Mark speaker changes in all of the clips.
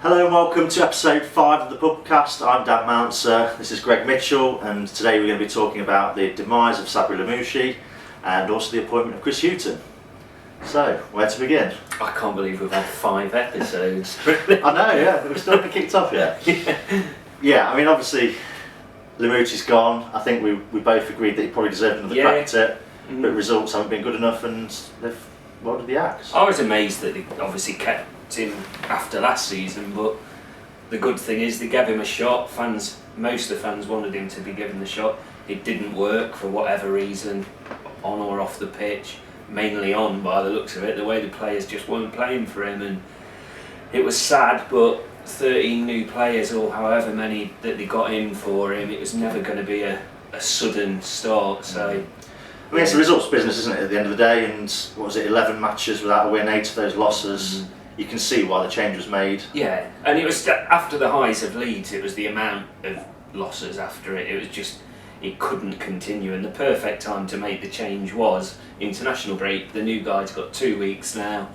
Speaker 1: Hello and welcome to episode 5 of the PUBCAST. I'm Dan Mounser, this is Greg Mitchell, and today we're going to be talking about the demise of Sabri Lamouchi and also the appointment of Chris Hughton. So, where to begin?
Speaker 2: I can't believe we've had 5 episodes.
Speaker 1: I know, yeah, we're still not kicked off yet. Yeah, I mean, obviously, Lamouchi's gone. I think we both agreed that he probably deserved another crack at it, but results haven't been good enough and they've rolled the axe.
Speaker 2: I was amazed that they obviously kept him after last season, but the good thing is they gave him a shot. Most of the fans wanted him to be given the shot. It didn't work for whatever reason, on or off the pitch, mainly on by the looks of it. The way the players just weren't playing for him, and it was sad, but 13 new players or however many that they got in for him, it was never going to be a sudden start. So
Speaker 1: I mean, it's the results business, isn't it, at the end of the day, and what was it, 11 matches without a win, 8 of those losses. You can see why the change was made.
Speaker 2: Yeah, and it was after the highs of Leeds, it was the amount of losses after it. It was just, it couldn't continue, and the perfect time to make the change was international break. The new guy's got 2 weeks now.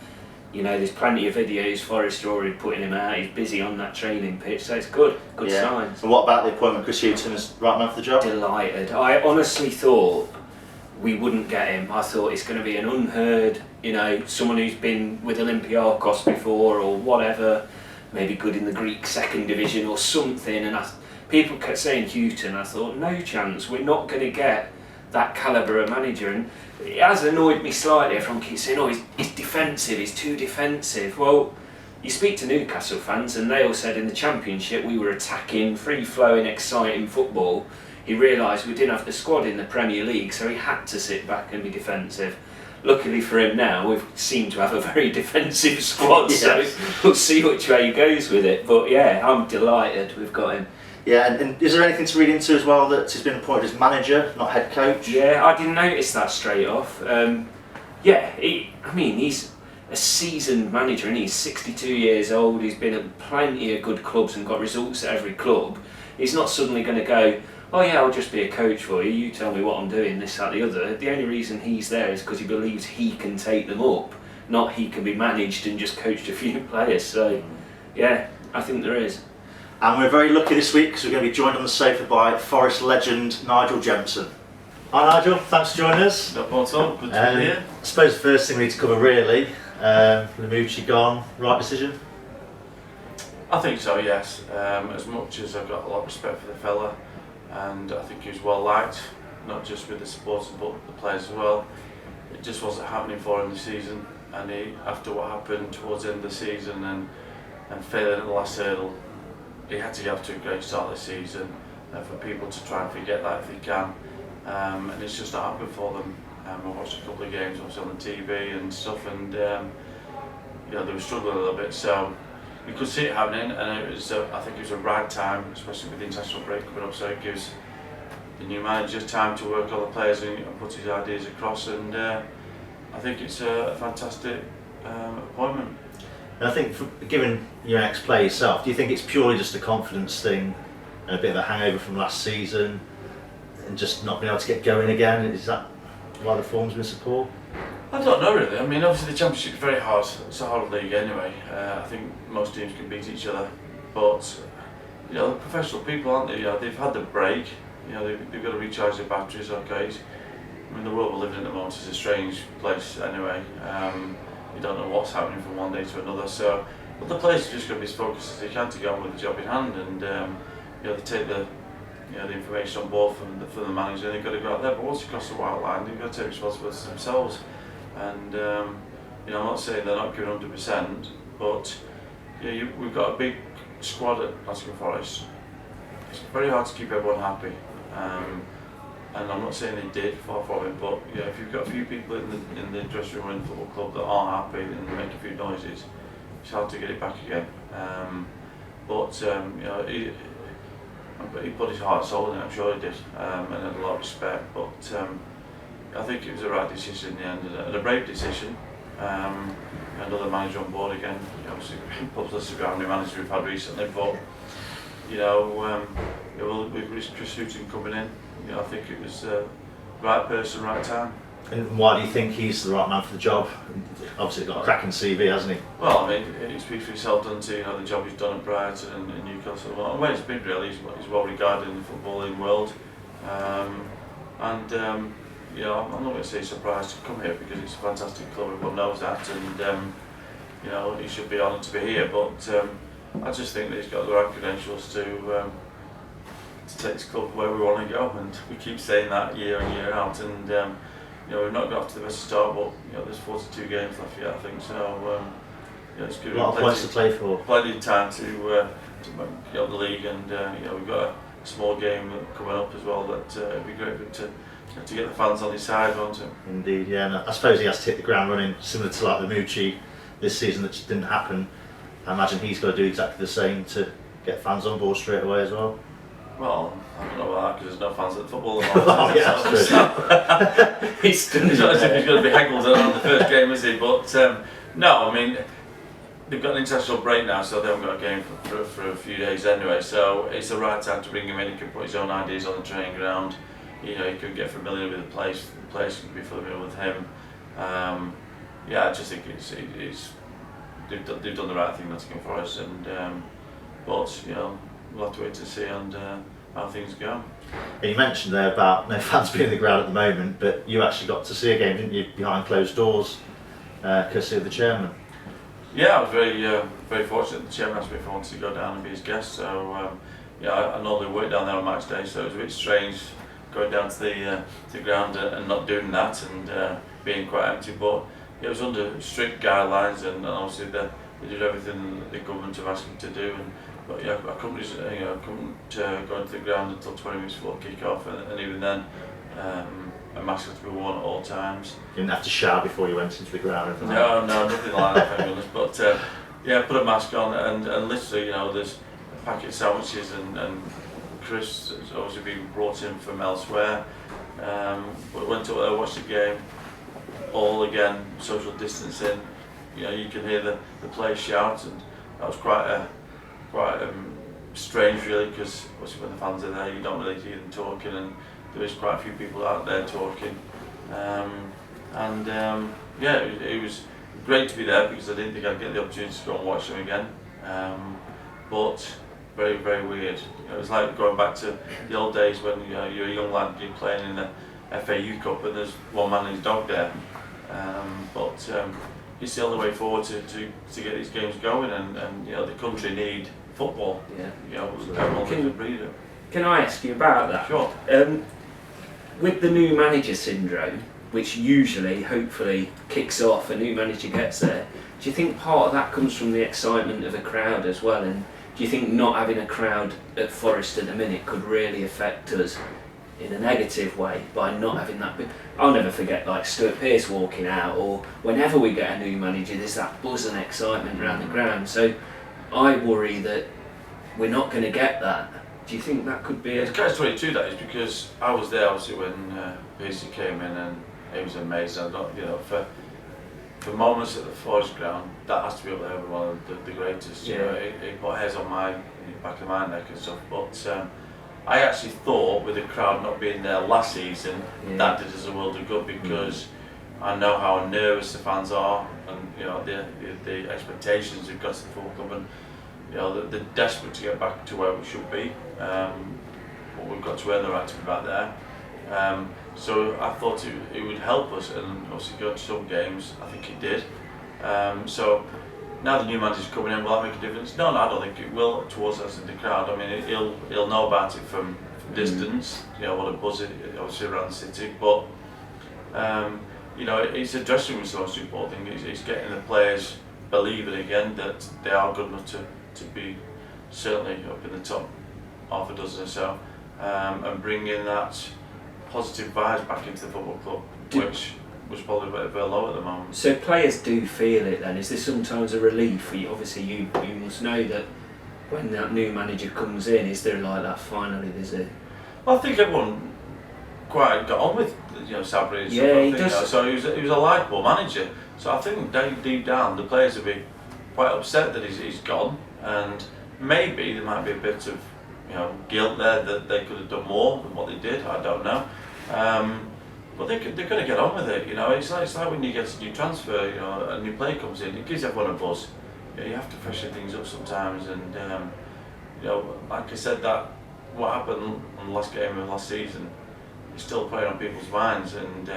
Speaker 2: You know, there's plenty of videos. Forrester already putting him out. He's busy on that training pitch, so it's good signs.
Speaker 1: And what about the appointment of Chris Hughton as right man for the job?
Speaker 2: Delighted. I honestly thought we wouldn't get him. I thought it's going to be an unheard, someone who's been with Olympiacos before or whatever, maybe good in the Greek second division or something. And people kept saying Hughton. I thought, no chance. We're not going to get that calibre of manager. And it has annoyed me slightly. Everyone keeps saying, oh, he's defensive, he's too defensive. Well, you speak to Newcastle fans and they all said in the Championship we were attacking, free-flowing, exciting football. He realised we didn't have the squad in the Premier League, so he had to sit back and be defensive. Luckily for him now, we seem to have a very defensive squad, so we'll see which way he goes with it. But yeah, I'm delighted we've got him.
Speaker 1: Yeah, and is there anything to read into as well that he's been appointed as manager, not head coach?
Speaker 2: Yeah, I didn't notice that straight off. He's a seasoned manager and he's 62 years old. He's been at plenty of good clubs and got results at every club. He's not suddenly going to go, oh yeah, I'll just be a coach for you, you tell me what I'm doing, this, that, the other. The only reason he's there is because he believes he can take them up, not he can be managed and just coached a few players. So yeah, I think there is.
Speaker 1: And we're very lucky this week because we're going to be joined on the sofa by Forest legend Nigel Jemson. Hi Nigel, thanks for joining us.
Speaker 3: No problem at all, good to be here.
Speaker 1: I suppose the first thing we need to cover really, Lamouchi gone, right decision?
Speaker 3: I think so, yes. As much as I've got a lot of respect for the fella, and I think he was well liked, not just with the supporters but the players as well. It just wasn't happening for him this season, and after what happened towards the end of the season and failing at the last hurdle, he had to get off to a great start this season. For people to try and forget that if they can, and it's just not happened for them. I watched a couple of games obviously on the TV and stuff, and they were struggling a little bit. So we could see it happening, and it was. I think it was a right time, especially with the international break coming up. So it gives the new manager time to work on the players and put his ideas across. And I think it's a fantastic appointment.
Speaker 1: And I think, given you're an ex-player yourself, do you think it's purely just a confidence thing and a bit of a hangover from last season, and just not being able to get going again? Is that why the form's been so poor?
Speaker 3: I don't know really. I mean, obviously the Championship is very hard. It's a hard league anyway. I think most teams can beat each other, but they're professional people, aren't they? They've had the break. They've got to recharge their batteries. Okay. I mean, the world we're living in at the moment is a strange place anyway. You don't know what's happening from one day to another. So, but the players are just going to be as focused as they can to get on with the job in hand, and they take the information on board from the manager. They've got to go out there, but once you cross the white line, they've got to take responsibility themselves. And I'm not saying they're not giving 100%, but we've got a big squad at Nottingham Forest. It's very hard to keep everyone happy, and I'm not saying they did, far from it. But if you've got a few people in the dressing room or in the football club that aren't happy and make a few noises, it's hard to get it back again. He put his heart and soul in it, I'm sure he did, and had a lot of respect. But I think it was the right decision in the end, and a brave decision. Another manager on board again. Obviously, publicity around the manager we've had recently, but with Chris Hughton coming in, I think it was the right person, right time.
Speaker 1: And why do you think he's the right man for the job? Obviously, he's got a cracking CV, hasn't he?
Speaker 3: Well, I mean, he speaks for himself, doesn't he? You know, the job he's done at Brighton and in Newcastle. Well, and where he's been, really, he's well regarded in the footballing world. You know, I'm not going to say surprised to come here because it's a fantastic club, everyone knows that, and you know, he should be honoured to be here. But I just think that he's got the right credentials to take this club where we want to go, and we keep saying that year in year out. And you know, we've not got off to the best start, but you know, there's 42 games left yet, I think. So you know, it's good.
Speaker 1: A lot of points to play for.
Speaker 3: Plenty of time to get on the league, and you know, we've got a small game coming up as well that it'd be great to get the fans on his side, won't it?
Speaker 1: Indeed, yeah. And I suppose he has to hit the ground running, similar to like Limucci this season that just didn't happen. I imagine he's got to do exactly the same to get fans on board straight away as well.
Speaker 3: Well, I don't know about that because there's no fans at the football at the moment.
Speaker 1: Oh, yeah, that's true.
Speaker 2: It's
Speaker 3: not as if he's going to be heckled on the first game, is he? But no, I mean, they've got an international break now, so they haven't got a game for a few days anyway. So it's the right time to bring him in. He can put his own ideas on the training ground. You know, he can get familiar with the place. The place can be familiar with him. Yeah, I just think they've done the right thing, Nottingham Forest, and but you know, we'll have to wait to see and how things go.
Speaker 1: And you mentioned there about no fans being in the ground at the moment, but you actually got to see a game, didn't you, behind closed doors, courtesy of the chairman?
Speaker 3: Yeah, I was very fortunate. The chairman asked me if I wanted to go down and be his guest. So yeah, I normally work down there on match day, so it was a bit strange going down to the ground and not doing that and being quite empty. But it was under strict guidelines, and obviously they did everything that the government have asked them to do. But yeah, I couldn't go into the ground until 20 minutes before kick-off, and even then, a mask had to be worn at all times.
Speaker 1: You didn't have to shower before you went into the ground?
Speaker 3: No, nothing like that, thank goodness. But yeah, put a mask on, and literally, you know, there's a packet of sandwiches and crisps that's obviously been brought in from elsewhere. But went up there, watched the game, all again, social distancing. You know, you can hear the players shout, and that was quite strange really, because obviously when the fans are there you don't really hear them talking, and there is quite a few people out there talking. Yeah, it was great to be there because I didn't think I'd get the opportunity to go and watch them again. But very, very weird. It was like going back to the old days when you're a young lad, you're playing in the FAU Cup and there's one man and his dog there. But it's the only way forward to get these games going, and you know, the country need football.
Speaker 2: Yeah.
Speaker 3: You know, everyone can breed it.
Speaker 2: Can I ask you about that?
Speaker 3: Sure.
Speaker 2: With the new manager syndrome, which usually, hopefully, kicks off, a new manager gets there, do you think part of that comes from the excitement of a crowd as well? And do you think not having a crowd at Forest at the minute could really affect us in a negative way by not having that? I'll never forget like Stuart Pearce walking out, or whenever we get a new manager there's that buzz and excitement around the ground. So I worry that we're not going to get that. Do you think that could be
Speaker 3: It's catch-22 that is, because I was there obviously when Pearce came in, and it was amazing. You know, for moments at the Forest ground, that has to be up there with one of the greatest. You know, it put hairs on my back of my neck and stuff. But I actually thought, with the crowd not being there last season, that did us a world of good, because I know how nervous the fans are, and you know the expectations they've got to the football club, and you know they're desperate to get back to where we should be. But we've got to earn the right to be back there. So I thought it would help us, and obviously go to some games. I think it did. So now the new manager's coming in, will that make a difference? No, I don't think it will towards us in the crowd. I mean, he'll know about it from distance. You know what a buzz it obviously around the city, but you know, it's a dressing room, the most important thing. It's getting the players believing again that they are good enough to be certainly up in the top half a dozen or so, and bringing that positive vibes back into the football club, which was probably a bit low at the moment.
Speaker 2: So players do feel it then? Is there sometimes a relief for you? Obviously you must know that when that new manager comes in, is there like that finally there's a...
Speaker 3: Well, I think everyone quite got on with Sabri and stuff.
Speaker 2: Yeah,
Speaker 3: he does. So he was a likeable manager. So I think deep down the players will be quite upset that he's gone, and maybe there might be a bit of guilt there that they could have done more than what they did. I don't know. But they're going to get on with it, you know. It's like when you get a new transfer, you know, a new player comes in, it gives everyone a buzz. You know, you have to freshen things up sometimes, and you know, like I said, that what happened on the last game of last season is still playing on people's minds, and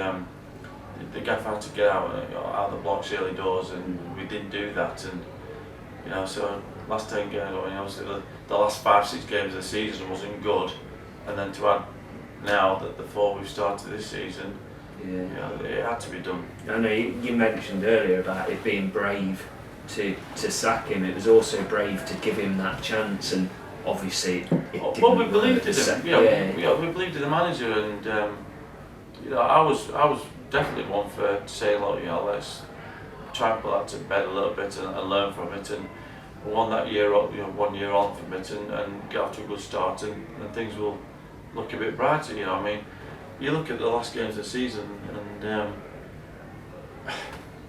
Speaker 3: the gaffer had to get out of the blocks early doors, and we didn't do that, and you know, so last 10 games, I mean, obviously the last 5-6 games of the season wasn't good, and then to add now that the 4 we've started this season, you know, it had to be done.
Speaker 2: I know you mentioned earlier about it being brave to sack him. It was also brave to give him that chance, and obviously it didn't.
Speaker 3: Well, we believed in him. We believed in the manager, and you know, I was definitely one for saying, look, you know, let's try and put that to bed a little bit and learn from it, and won that year up, you know, 1 year on from it, and get off to a good start, and things will look a bit brighter. You know, I mean, you look at the last games of the season, and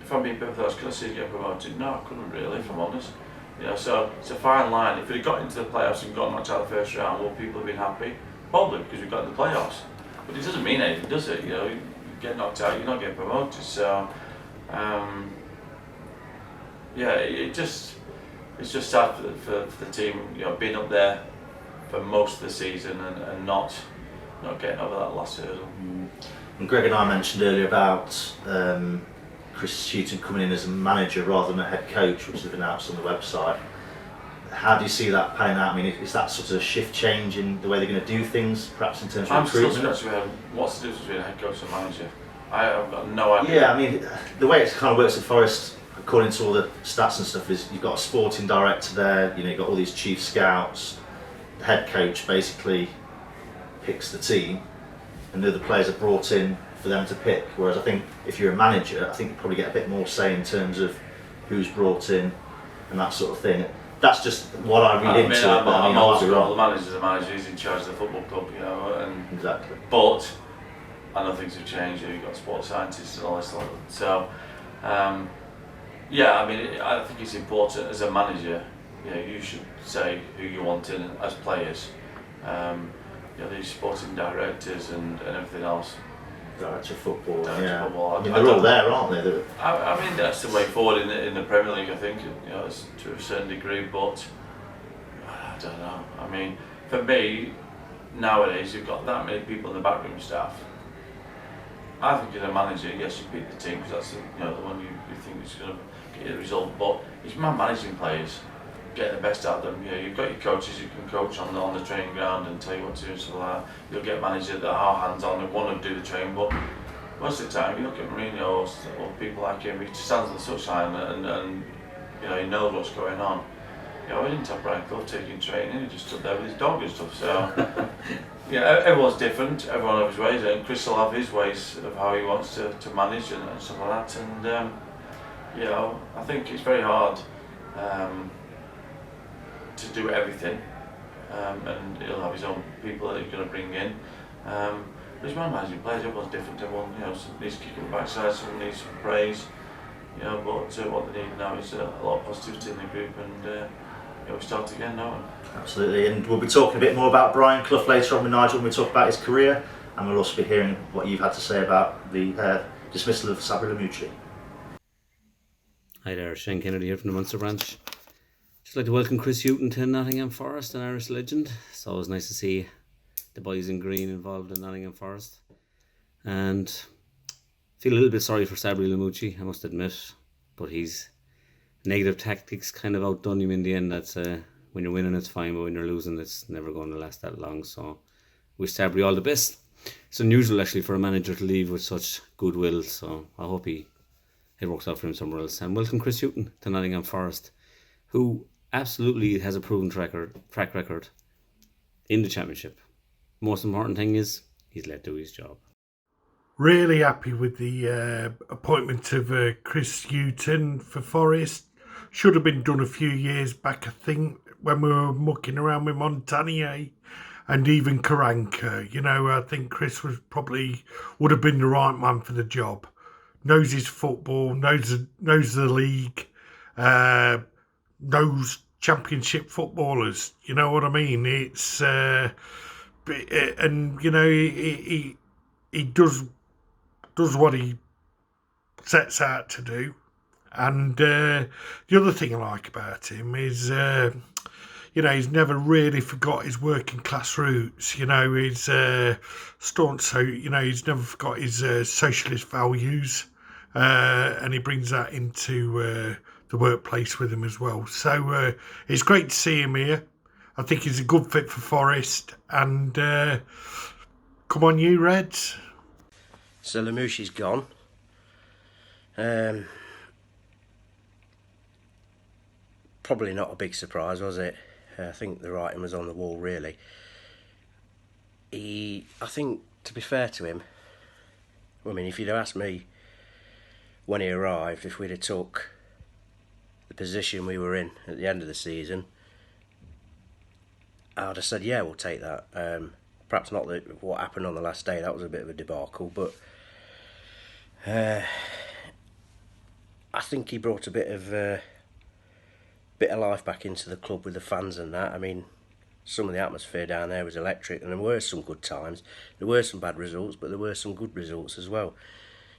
Speaker 3: if I'm being perfectly honest, could I see it get promoted? No, I couldn't really, if I'm honest. You know, so it's a fine line. If we'd got into the playoffs and got knocked out of the first round, will people have been happy? Probably, because we got in the playoffs. But it doesn't mean anything, does it? You know, you get knocked out, you're not getting promoted. So, yeah, it's just sad for the team, you know, being up there for most of the season and not getting over that last hurdle.
Speaker 1: And Greg and I mentioned earlier about Chris Hughton coming in as a manager rather than a head coach, which has been announced on the website. How do you see that playing out? I mean, is that sort of a shift change in the way they're going to do things, perhaps in terms of recruitment?
Speaker 3: I'm still scratching my head. What's the difference between a head coach and manager? I've got no idea.
Speaker 1: Yeah, I mean, the way it kind of works at Forest, according to all the stats and stuff, is you've got a sporting director there, you know, you've got all these chief scouts, the head coach basically picks the team, and the other players are brought in for them to pick, whereas I think if you're a manager, I think you probably get a bit more say in terms of who's brought in and that sort of thing. That's just what I read into it, but I mean, I might be wrong.
Speaker 3: The manager's the manager, he's in charge of the football club, you know, and
Speaker 1: exactly.
Speaker 3: But I know things have changed, you've got sports scientists and all this stuff, so yeah, I mean, I think it's important as a manager, you know, you should say who you want in as players. You know, these sporting directors and everything else.
Speaker 1: Director of football,
Speaker 3: yeah. Football.
Speaker 1: I mean, they're all there, aren't they?
Speaker 3: I mean, that's the way forward in the Premier League, I think, you know, to a certain degree, but I don't know. I mean, for me, nowadays, you've got that many people in the backroom staff. I think as a manager, yes, you pick the team because that's the one you think is going to get you the result, but it's man managing players, getting the best out of them. You know, you've got your coaches you can coach on the training ground and tell you what to do and stuff like that. You'll get managers that are hands-on and want to do the training, but most of the time you look at Mourinho or people like him, he stands on the touchline and you know, he knows what's going on. You know, he didn't have Brian Clough taking training, he just stood there with his dog and stuff, so yeah, everyone's different, everyone has his ways, and Chris will have his ways of how he wants to manage and stuff like that, and you know, I think it's very hard to do everything, and he'll have his own people that he's going to bring in. But he's man managing players, everyone's different, everyone, you know, needs to kick up the backside, someone needs some praise, you know, but what they need now is a lot of positivity in the group, and you know, we start again now.
Speaker 1: Absolutely, and we'll be talking a bit more about Brian Clough later on with Nigel when we talk about his career, and we'll also be hearing what you've had to say about the dismissal of Sabri Lamouchi.
Speaker 4: Hi there, Shane Kennedy here from the Munster branch. Just like to welcome Chris Hughton to Nottingham Forest, an Irish legend. It's always nice to see the boys in green involved in Nottingham Forest. And feel a little bit sorry for Sabri Lamouchi, I must admit. But he's negative tactics kind of outdone him in the end. That's when you're winning it's fine, but when you're losing it's never going to last that long. So wish Sabri all the best. It's unusual actually for a manager to leave with such goodwill, so I hope it works out for him somewhere else. And welcome Chris Hughton to Nottingham Forest, who absolutely has a proven track record in the Championship. Most important thing is he's let do his job.
Speaker 5: Really happy with the appointment of Chris Hughton for Forest. Should have been done a few years back, I think, when we were mucking around with Montagnier and even Karanka. You know, I think Chris would have been the right man for the job. Knows his football, knows the league, knows Championship footballers. You know what I mean? It's and you know he does does what he sets out to do. And the other thing I like about him is, he's never really forgot his working class roots. He's staunch, so, he's never forgot his socialist values. And he brings that into the workplace with him as well. So it's great to see him here. I think he's a good fit for Forest. And come on, you Reds.
Speaker 6: So Lamouchi's gone. Probably not a big surprise, was it? I think the writing was on the wall, really. I think, to be fair to him, I mean, if you'd have asked me when he arrived, if we'd have took the position we were in at the end of the season, I'd have said, yeah, we'll take that. Perhaps not what happened on the last day, that was a bit of a debacle, but I think he brought a bit of life back into the club with the fans and that. I mean, some of the atmosphere down there was electric, and there were some good times. There were some bad results, but there were some good results as well.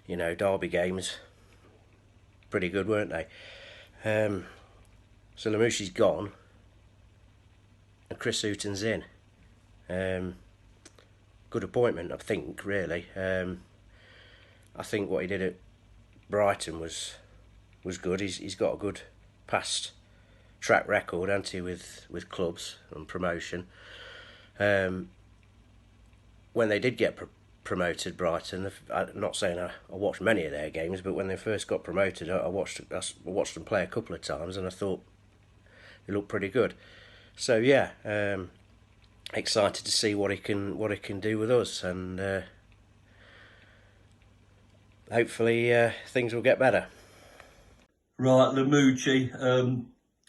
Speaker 6: Derby games, pretty good, weren't they? So Lamouchi's gone, and Chris Hughton's in. Good appointment, I think, really. I think what he did at Brighton was good. He's got a good past track record, hasn't he, with clubs and promotion. When they did get promoted, Brighton, I'm not saying I watched many of their games, but when they first got promoted, I watched them play a couple of times, and I thought they looked pretty good. So yeah, excited to see what he can do with us, and hopefully things will get better.
Speaker 7: Right, Lamouchi,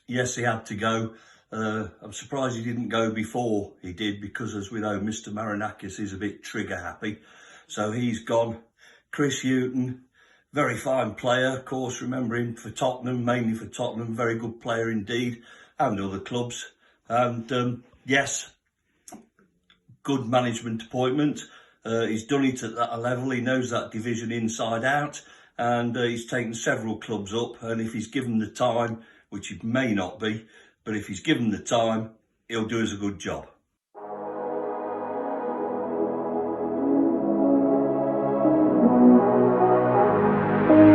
Speaker 7: yes, he had to go. I'm surprised he didn't go before he did, because as we know, Mr. Marinakis is a bit trigger happy. So he's gone. Chris Hughton, very fine player, of course, remember him for Tottenham, mainly for Tottenham, very good player indeed, and other clubs. And yes, good management appointment. He's done it at that level, he knows that division inside out, and he's taken several clubs up, and if he's given the time, which he may not be, but if he's given the time, he'll do us a good job.